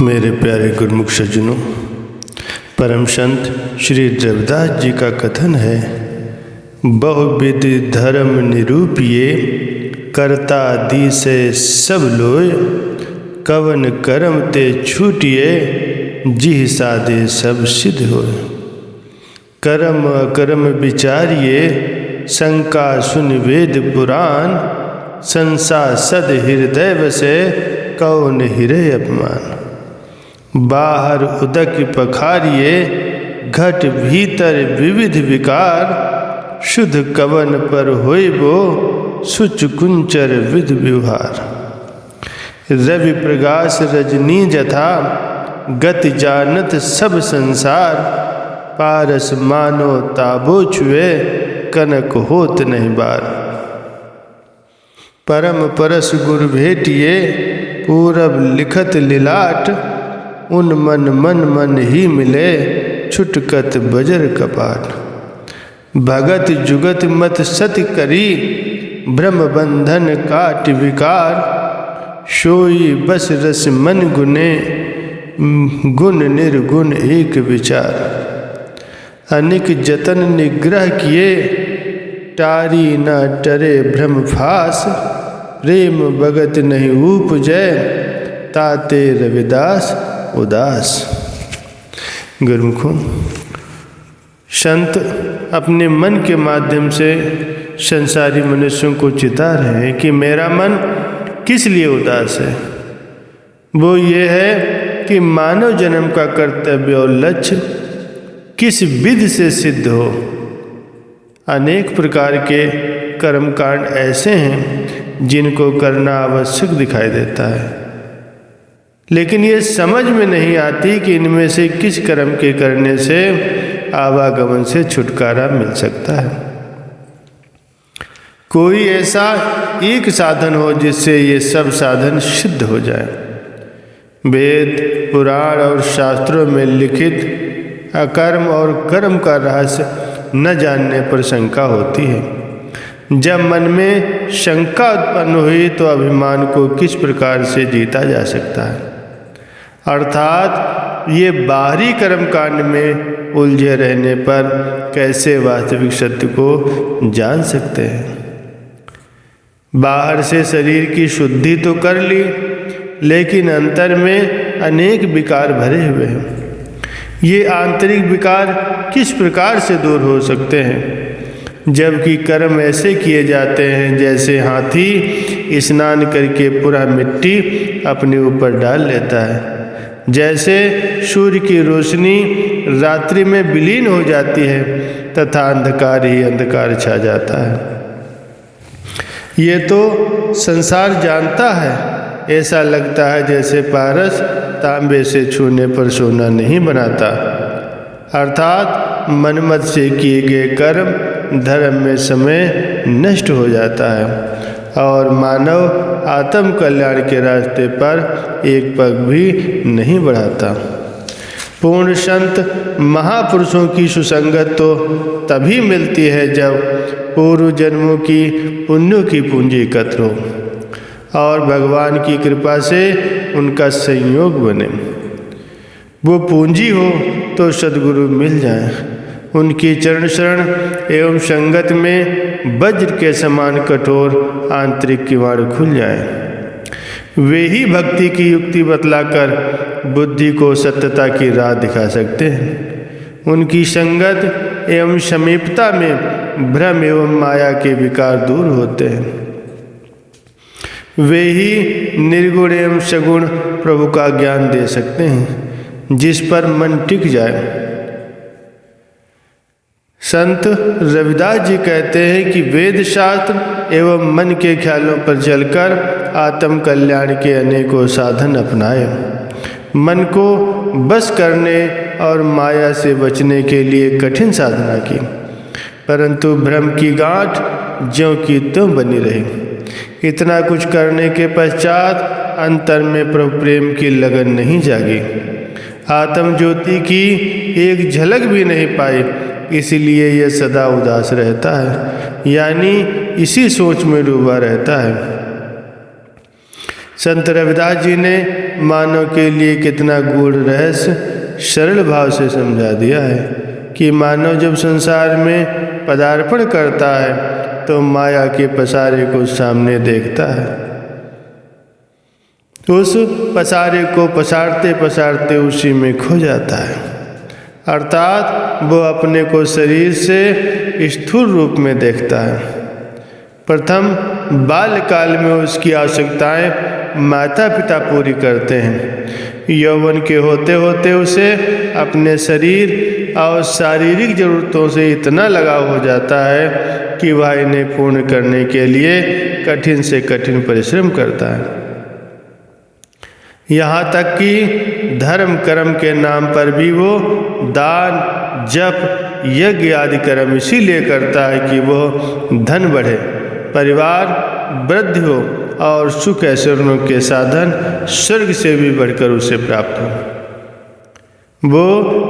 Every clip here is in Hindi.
मेरे प्यारे गुरुमुख सज्जनों, परम संत श्री रविदास जी का कथन है, बहुविध धर्म निरूपिए करता दी से सब लोय, कवन करम ते छूटिए जिह साधे सब सिद्ध होय। करम अकरम विचारिए शंका सुन वेद पुराण, संसा सद हृदय बसे कौन हिरे अपमान। बाहर उदक पखारिए घट भीतर विविध विकार, शुद्ध कवन पर होइबो सुच कुंचर विध व्यवहार। रवि प्रकाश रजनी जथा गति जानत सब संसार, पारस मानो ताबो छुए कनक होत नहीं बार। परम परस गुर भेटिए पूरब लिखत लिलाट, उन मन मन मन ही मिले छुटकत बजर कपाट। भगत जुगत मत सति करी ब्रह्म बंधन काट विकार, सोई बस रस मन गुने गुण निर्गुण एक विचार। अनिक जतन निग्रह किए टारी न टरे भ्रम फास, प्रेम भगत नहीं उपजय ताते रविदास उदास। गुरुमुखों, संत अपने मन के माध्यम से संसारी मनुष्यों को चिता रहे हैं कि मेरा मन किस लिए उदास है। वो ये है कि मानव जन्म का कर्तव्य और लक्ष्य किस विधि से सिद्ध हो। अनेक प्रकार के कर्मकांड ऐसे हैं जिनको करना आवश्यक दिखाई देता है, लेकिन ये समझ में नहीं आती कि इनमें से किस कर्म के करने से आवागमन से छुटकारा मिल सकता है। कोई ऐसा एक साधन हो जिससे ये सब साधन सिद्ध हो जाए। वेद पुराण और शास्त्रों में लिखित अकर्म और कर्म का रहस्य न जानने पर शंका होती है। जब मन में शंका उत्पन्न हुई तो अभिमान को किस प्रकार से जीता जा सकता है, अर्थात ये बाहरी कर्मकांड में उलझे रहने पर कैसे वास्तविक सत्य को जान सकते हैं। बाहर से शरीर की शुद्धि तो कर ली, लेकिन अंतर में अनेक विकार भरे हुए हैं। ये आंतरिक विकार किस प्रकार से दूर हो सकते हैं, जबकि कर्म ऐसे किए जाते हैं जैसे हाथी स्नान करके पूरा मिट्टी अपने ऊपर डाल लेता है, जैसे सूर्य की रोशनी रात्रि में विलीन हो जाती है तथा अंधकार ही अंधकार छा जाता है। ये तो संसार जानता है। ऐसा लगता है जैसे पारस तांबे से छूने पर सोना नहीं बनाता, अर्थात मनमत से किए गए कर्म धर्म में समय नष्ट हो जाता है और मानव आत्म कल्याण के रास्ते पर एक पग भी नहीं बढ़ाता। पूर्ण संत महापुरुषों की सुसंगत तो तभी मिलती है जब पूर्व जन्मों की पुण्यों की पूंजी एकत्र हो और भगवान की कृपा से उनका संयोग बने। वो पूंजी हो तो सद्गुरु मिल जाए, उनकी चरण शरण एवं संगत में वज्र के समान कठोर आंतरिक किवाड़ खुल जाए। वे ही भक्ति की युक्ति बतलाकर बुद्धि को सत्यता की राह दिखा सकते हैं। उनकी संगत एवं समीपता में भ्रम एवं माया के विकार दूर होते हैं। वे ही निर्गुण एवं सगुण प्रभु का ज्ञान दे सकते हैं, जिस पर मन टिक जाए। संत रविदास जी कहते हैं कि वेद शास्त्र एवं मन के ख्यालों पर चलकर आत्म कल्याण के अनेकों साधन अपनाए। मन को बस करने और माया से बचने के लिए कठिन साधना की, परंतु भ्रम की गांठ ज्यों की त्यों बनी रही। इतना कुछ करने के पश्चात अंतर में प्रभु प्रेम की लगन नहीं जागी, आत्म ज्योति की एक झलक भी नहीं पाई, इसलिए यह सदा उदास रहता है, यानी इसी सोच में डूबा रहता है। संत रविदास जी ने मानव के लिए कितना गूढ़ रहस्य सरल भाव से समझा दिया है कि मानव जब संसार में पदार्पण करता है तो माया के पसारे को सामने देखता है। उस पसारे को पसारते पसारते उसी में खो जाता है, अर्थात वो अपने को शरीर से स्थूल रूप में देखता है। प्रथम बाल्यकाल में उसकी आवश्यकताएं माता पिता पूरी करते हैं। यौवन के होते होते उसे अपने शरीर और शारीरिक जरूरतों से इतना लगाव हो जाता है कि वह इन्हें पूर्ण करने के लिए कठिन से कठिन परिश्रम करता है। यहाँ तक कि धर्म कर्म के नाम पर भी वो दान जप यज्ञ आदि कर्म इसीलिए करता है कि वो धन बढ़े, परिवार वृद्धि हो और सुख ऐश्वर्यों के साधन स्वर्ग से भी बढ़कर उसे प्राप्त हो। वो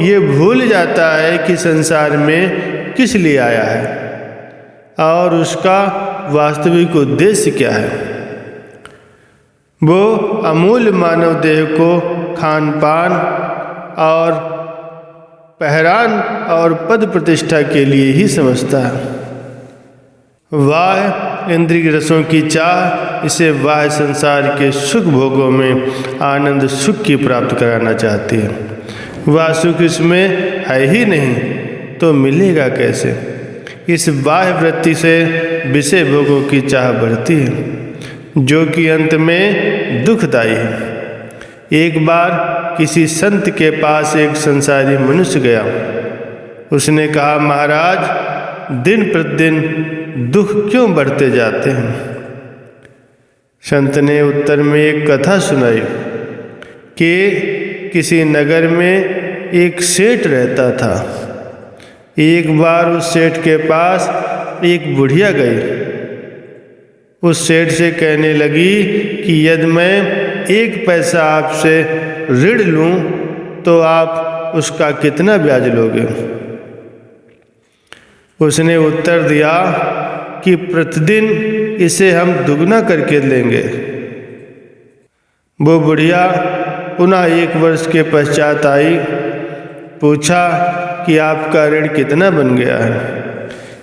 ये भूल जाता है कि संसार में किस लिए आया है और उसका वास्तविक उद्देश्य क्या है। वो अमूल्य मानव देह को खान पान और पहरान और पद प्रतिष्ठा के लिए ही समझता है। वाह इंद्रिय रसों की चाह इसे वाह संसार के सुख भोगों में आनंद सुख की प्राप्त कराना चाहती है। वह सुख इसमें है ही नहीं तो मिलेगा कैसे। इस बाह्य वृत्ति से विषय भोगों की चाह बढ़ती है जो कि अंत में दुखदायी है। एक बार किसी संत के पास एक संसारी मनुष्य गया। उसने कहा, महाराज दिन प्रतिदिन दुख क्यों बढ़ते जाते हैं। संत ने उत्तर में एक कथा सुनाई कि किसी नगर में एक सेठ रहता था। एक बार उस सेठ के पास एक बुढ़िया गई। उस सेठ से कहने लगी कि यदि मैं 1 पैसा आपसे ऋण लूं तो आप उसका कितना ब्याज लोगे। उसने उत्तर दिया कि प्रतिदिन इसे हम दुगना करके लेंगे। वो बुढ़िया पुनः 1 वर्ष के पश्चात आई। पूछा कि आपका ऋण कितना बन गया है।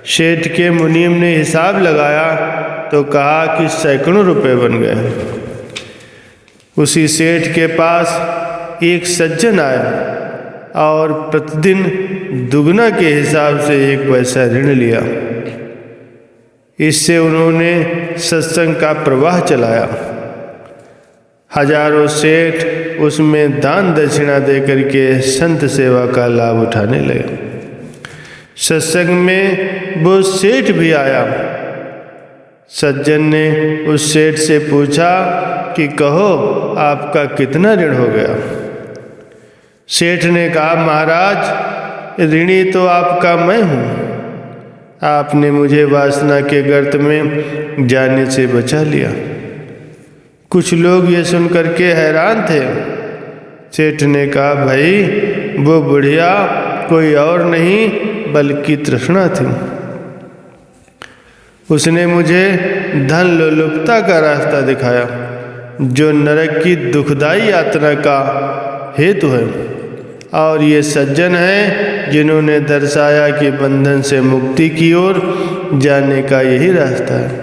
सेठ के मुनीम ने हिसाब लगाया तो कहा कि सैकड़ों रुपए बन गए। उसी सेठ के पास एक सज्जन आया और प्रतिदिन दुगना के हिसाब से 1 पैसा ऋण लिया। इससे उन्होंने सत्संग का प्रवाह चलाया। हजारों सेठ उसमें दान दक्षिणा देकर के संत सेवा का लाभ उठाने लगे। सत्संग में वो सेठ भी आया। सज्जन ने उस सेठ से पूछा कि कहो आपका कितना ऋण हो गया। सेठ ने कहा, महाराज ऋणी तो आपका मैं हूँ। आपने मुझे वासना के गर्त में जाने से बचा लिया। कुछ लोग ये सुनकर के हैरान थे। सेठ ने कहा, भाई वो बुढ़िया कोई और नहीं बल्कि तृष्णा थी। उसने मुझे धन लोलुपता का रास्ता दिखाया जो नरक की दुखदाई यात्रा का हेतु है। और ये सज्जन हैं जिन्होंने दर्शाया कि बंधन से मुक्ति की ओर जाने का यही रास्ता है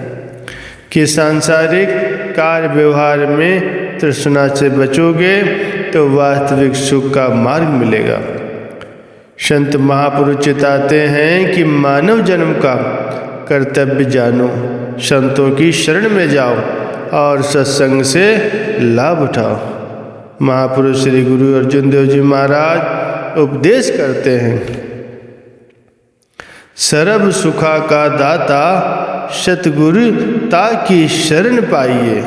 कि सांसारिक कार्य व्यवहार में तृष्णा से बचोगे तो वास्तविक सुख का मार्ग मिलेगा। संत महापुरुष चिताते हैं कि मानव जन्म का कर्तव्य जानो, संतों की शरण में जाओ और सत्संग से लाभ उठाओ। महापुरुष श्री गुरु अर्जुन देव जी महाराज उपदेश करते हैं, सर्व सुखा का दाता सतगुरु ताकि शरण पाइए।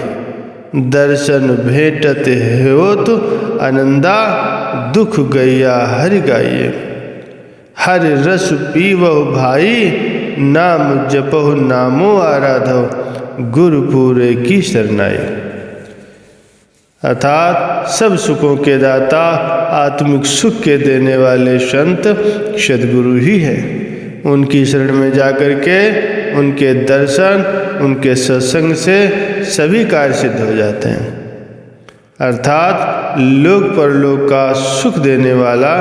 दर्शन भेटत होत आनंदा दुख गैया हरि गाइए। हर रस पीवहु भाई नाम जपहु नामो आराधो गुरु पूरे की शरणाई। अर्थात सब सुखों के दाता आत्मिक सुख के देने वाले संत सद्गुरु ही हैं। उनकी शरण में जाकर के उनके दर्शन उनके सत्संग से सभी कार्य सिद्ध हो जाते हैं। अर्थात लोक परलोक का सुख देने वाला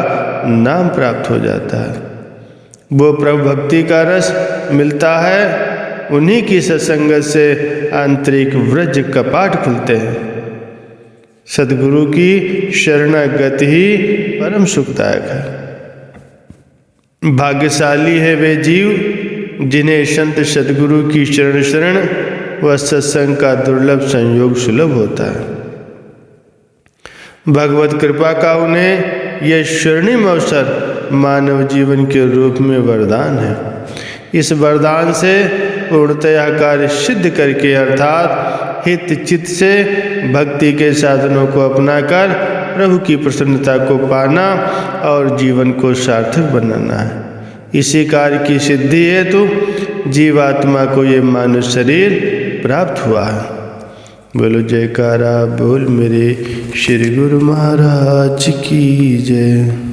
नाम प्राप्त हो जाता है। वो प्रभु भक्ति का रस मिलता है, उन्हीं की सत्संगत से आंतरिक व्रज कपाट खुलते हैं। सद्गुरु की शरणागति ही परम सुखदायक है। भाग्यशाली है वे जीव जिन्हें संत सद्गुरु की शरण व सत्संग का दुर्लभ संयोग सुलभ होता है। भगवत कृपा का उन्हें यह स्वर्णिम अवसर मानव जीवन के रूप में वरदान है। इस वरदान से पूर्णतया कार्य सिद्ध करके अर्थात हित चित्त से भक्ति के साधनों को अपनाकर प्रभु की प्रसन्नता को पाना और जीवन को सार्थक बनाना है। इसी कार्य की सिद्धि हेतु जीवात्मा को ये मानव शरीर प्राप्त हुआ है। बोलो जयकारा बोल मेरे श्री गुरु महाराज की जय।